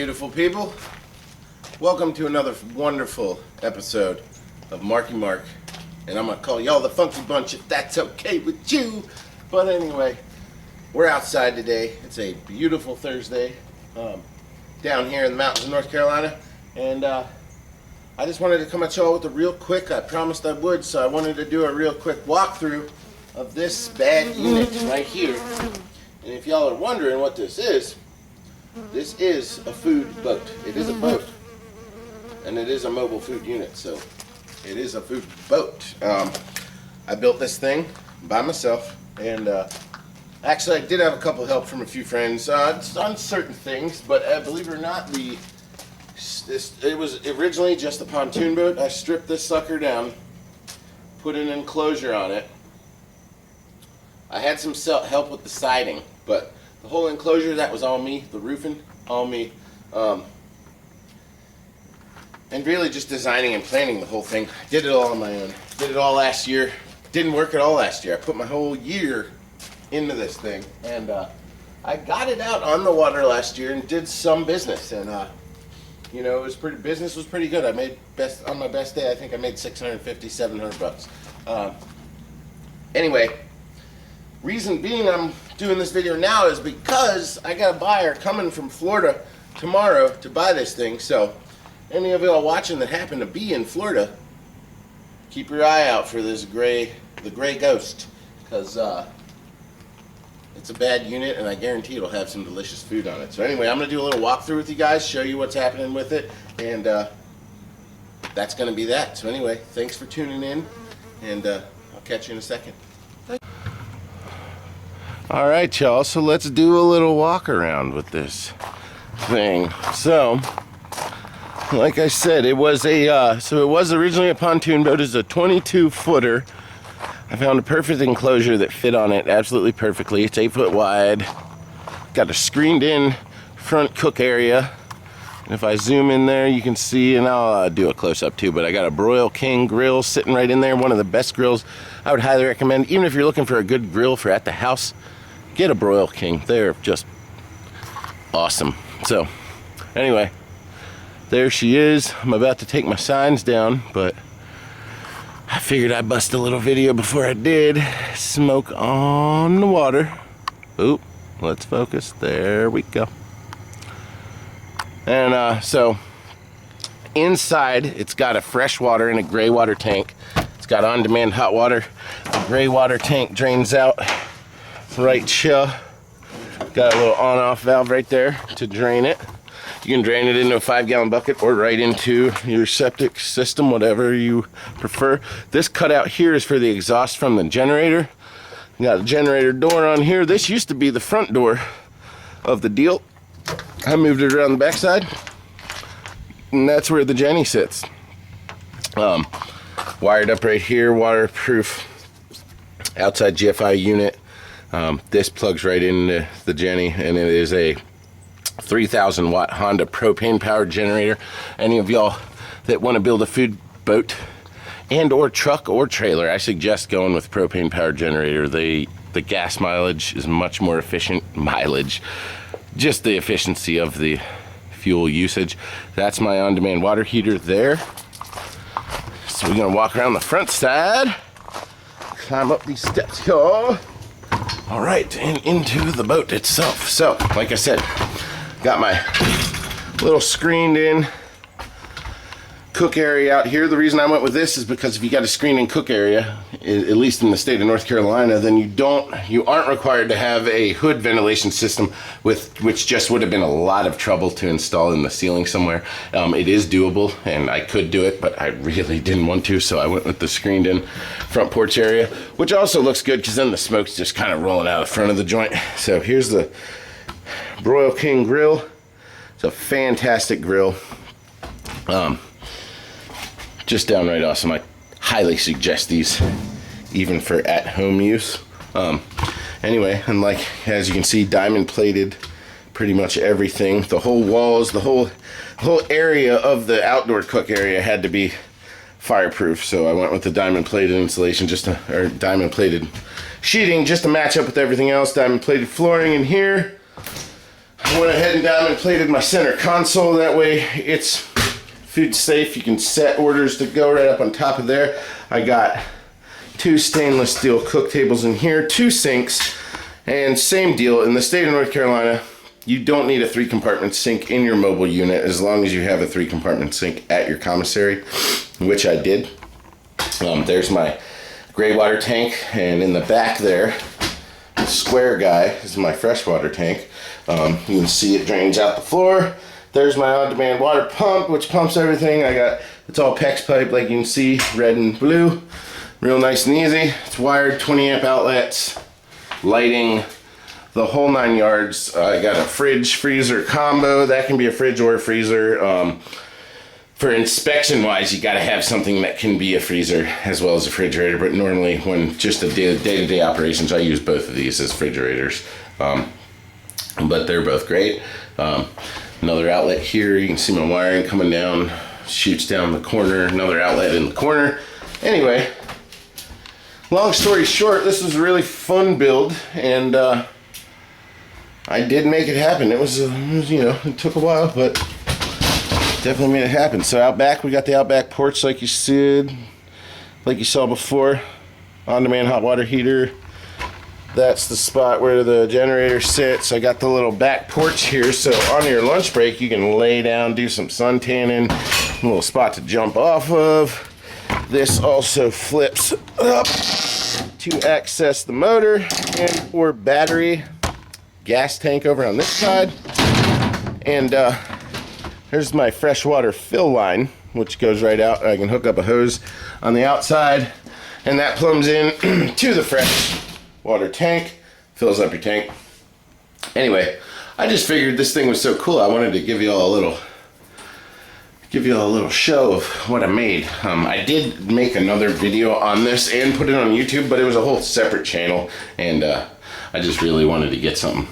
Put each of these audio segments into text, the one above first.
beautiful people. Welcome to another wonderful episode of Marky Mark. And I'm going to call y'all the Funky Bunch if that's okay with you. But anyway, we're outside today. It's a beautiful Thursday down here in the mountains of North Carolina. And I just wanted to come at y'all with a real quick, I promised I would, so I wanted to do a real quick walkthrough of this bad unit right here. And if y'all are wondering what this is a food boat. It is a boat. And it is a mobile food unit, so it is a food boat. I built this thing by myself, and actually I did have a couple help from a few friends on certain things, but believe it or not, it was originally just a pontoon boat. I stripped this sucker down, put an enclosure on it. I had some help with the siding, but the whole enclosure, that was all me. The roofing, all me. And really just designing and planning the whole thing. I did it all on my own. Did it all last year. Didn't work at all last year. I put my whole year into this thing. And I got it out on the water last year and did some business. And you know, it was business was pretty good. I made on my best day, I think I made 650, 700 bucks. Anyway, reason being I'm doing this video now is because I got a buyer coming from Florida tomorrow to buy this thing. So any of y'all watching that happen to be in Florida, keep your eye out for this the gray ghost, because it's a bad unit and I guarantee it'll have some delicious food on it. So anyway, I'm going to do a little walkthrough with you guys, show you what's happening with it, and that's going to be that. So anyway, thanks for tuning in, and I'll catch you in a second. Alright y'all, so let's do a little walk around with this thing. So, like I said, it was originally a pontoon boat. It's a 22 footer. I found a perfect enclosure that fit on it absolutely perfectly. It's 8 foot wide. Got a screened in front cook area. And if I zoom in there, you can see, and I'll do a close up too, but I got a Broil King grill sitting right in there. One of the best grills I would highly recommend. Even if you're looking for a good grill for at the house, get a Broil King. They're just awesome. So anyway, there she is. I'm about to take my signs down, but I figured I'd bust a little video before I did. Smoke on the water. Oop, let's focus. There we go. And so inside, it's got a fresh water and a gray water tank. It's got on-demand hot water. The gray water tank drains out right here. Got a little on-off valve right there to drain it. You can drain it into a 5-gallon bucket or right into your septic system, whatever you prefer. This cutout here is for the exhaust from the generator. You got a generator door on here. This used to be the front door of the deal. I moved it around the backside, and that's where the Jenny sits. Wired up right here, waterproof outside GFI unit. This plugs right into the Jenny, and it is a 3,000 watt Honda propane powered generator. Any of y'all that want to build a food boat and or truck or trailer, I suggest going with propane powered generator. The gas mileage is much more efficient. Just the efficiency of the fuel usage. That's my on-demand water heater there. So we're gonna walk around the front side, climb up these steps here. All right, and into the boat itself. So, like I said, got my little screened in cook area out here. The reason I went with this is because if you got a screened in cook area, at least in the state of North Carolina, then you aren't required to have a hood ventilation system, which just would have been a lot of trouble to install in the ceiling somewhere. It is doable, and I could do it, but I really didn't want to, so I went with the screened in front porch area, which also looks good because then the smoke's just kind of rolling out the front of the joint. So here's the Broil King grill. It's a fantastic grill. Just downright awesome. I highly suggest these even for at-home use. Anyway, and like as you can see, diamond plated pretty much everything. The whole walls, the whole area of the outdoor cook area had to be fireproof, so I went with the diamond plated insulation, or diamond plated sheeting, just to match up with everything else. Diamond plated flooring in here. I went ahead and diamond plated my center console. That way it's food safe. You can set orders to go right up on top of there. I got 2 stainless steel cook tables in here, 2 sinks, and same deal. In the state of North Carolina, you don't need a 3-compartment sink in your mobile unit as long as you have a 3-compartment sink at your commissary, which I did. There's my gray water tank, and in the back there, the square guy is my freshwater tank. You can see it drains out the floor. There's my on-demand water pump, which pumps everything. It's all PEX pipe, like you can see, red and blue. Real nice and easy. It's wired, 20 amp outlets, lighting, the whole 9 yards. I got a fridge freezer combo. That can be a fridge or a freezer. For inspection wise, you got to have something that can be a freezer as well as a refrigerator, but normally when just a day-to-day operations, I use both of these as refrigerators. But they're both great. Another outlet here, you can see my wiring coming down, shoots down the corner, another outlet in the corner. Anyway, long story short, this was a really fun build, and I did make it happen. It was, you know, it took a while, but definitely made it happen. So out back, we got the Outback porch like you saw before. On-demand hot water heater. That's the spot where the generator sits. I got the little back porch here, so on your lunch break, you can lay down, do some sun tanning. A little spot to jump off of. This also flips up to access the motor and or battery. Gas tank over on this side. And there's my freshwater fill line, which goes right out. I can hook up a hose on the outside, and that plumbs in to the fresh water tank, fills up your tank. Anyway, I just figured this thing was so cool, I wanted to give you all a little show of what I made. I did make another video on this and put it on YouTube, but it was a whole separate channel, and I just really wanted to get something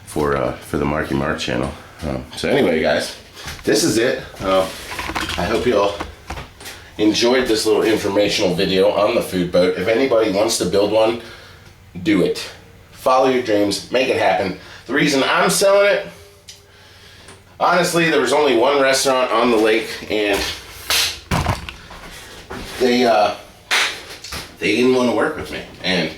for the Marky Mark channel. So anyway, guys, this is it. I hope you all enjoyed this little informational video on the food boat. If anybody wants to build one, do it. Follow your dreams, make it happen. The reason I'm selling it, honestly, there was only one restaurant on the lake, and they didn't want to work with me. And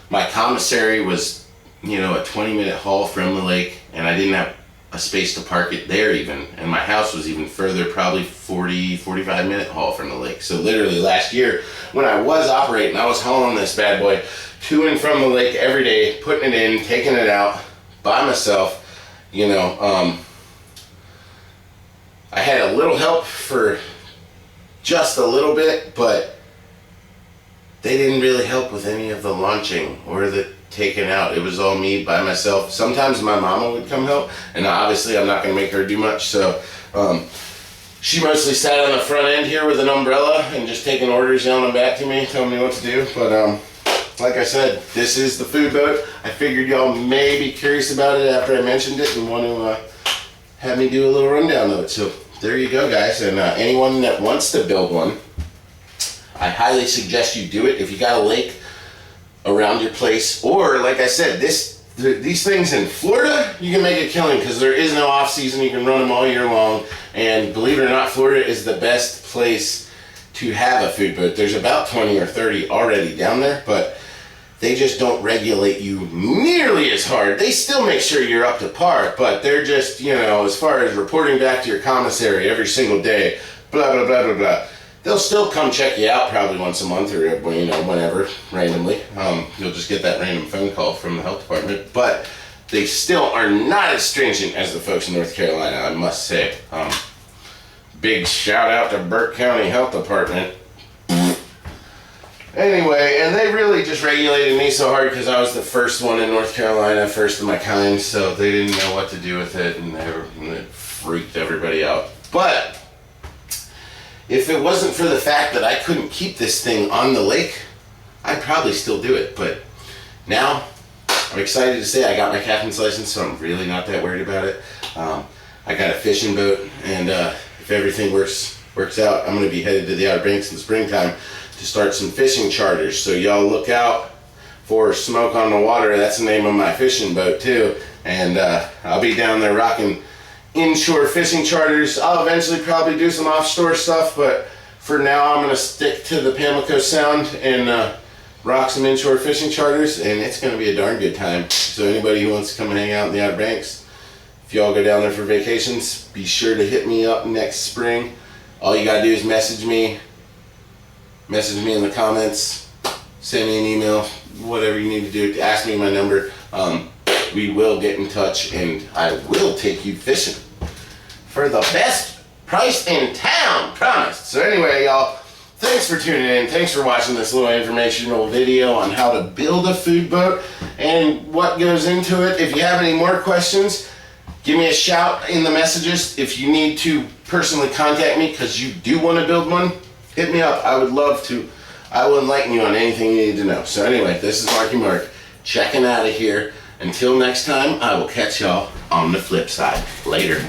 my commissary was, you know, a 20-minute haul from the lake, and I didn't have a space to park it there even. And my house was even further, probably 45-minute haul from the lake. So literally last year, when I was operating, I was hauling this bad boy to and from the lake every day, putting it in, taking it out by myself. You know, I had a little help for just a little bit, but they didn't really help with any of the launching or the taking out. It was all me by myself. Sometimes my mama would come help, and obviously I'm not going to make her do much, so she mostly sat on the front end here with an umbrella and just taking orders, yelling them back to me, telling me what to do. But like I said, this is the food boat. I figured y'all may be curious about it after I mentioned it and want to have me do a little rundown of it. So there you go, guys. And anyone that wants to build one, I highly suggest you do it. If you got a lake around your place, or like I said, these things in Florida, you can make a killing because there is no off season. You can run them all year long, and believe it or not, Florida is the best place to have a food boat. There's about 20 or 30 already down there, but they just don't regulate you nearly as hard. They still make sure you're up to par, but they're just, you know, as far as reporting back to your commissary every single day, blah blah blah blah blah. They'll still come check you out probably once a month or, you know, whenever, randomly. You'll just get that random phone call from the health department. But they still are not as stringent as the folks in North Carolina, I must say. Big shout out to Burke County Health Department. Anyway, and they really just regulated me so hard because I was the first one in North Carolina, first of my kind, so they didn't know what to do with it, and it freaked everybody out. But if it wasn't for the fact that I couldn't keep this thing on the lake, I'd probably still do it. But now, I'm excited to say I got my captain's license, so I'm really not that worried about it. I got a fishing boat, and if everything works out, I'm going to be headed to the Outer Banks in the springtime to start some fishing charters. So y'all look out for Smoke on the Water. That's the name of my fishing boat too. And I'll be down there rocking inshore fishing charters. I'll eventually probably do some offshore stuff, but for now I'm gonna stick to the Pamlico Sound and rock some inshore fishing charters, and it's gonna be a darn good time. So anybody who wants to come and hang out in the Outer Banks, if y'all go down there for vacations, be sure to hit me up next spring. All you gotta do is message me in the comments, send me an email, whatever you need to do, ask me my number. We will get in touch and I will take you fishing for the best price in town, promised. So anyway, y'all, thanks for tuning in. Thanks for watching this little informational video on how to build a food boat and what goes into it. If you have any more questions, give me a shout in the messages. If you need to personally contact me because you do want to build one, hit me up. I would love to. I will enlighten you on anything you need to know. So anyway, this is Marky Mark checking out of here. Until next time, I will catch y'all on the flip side. Later.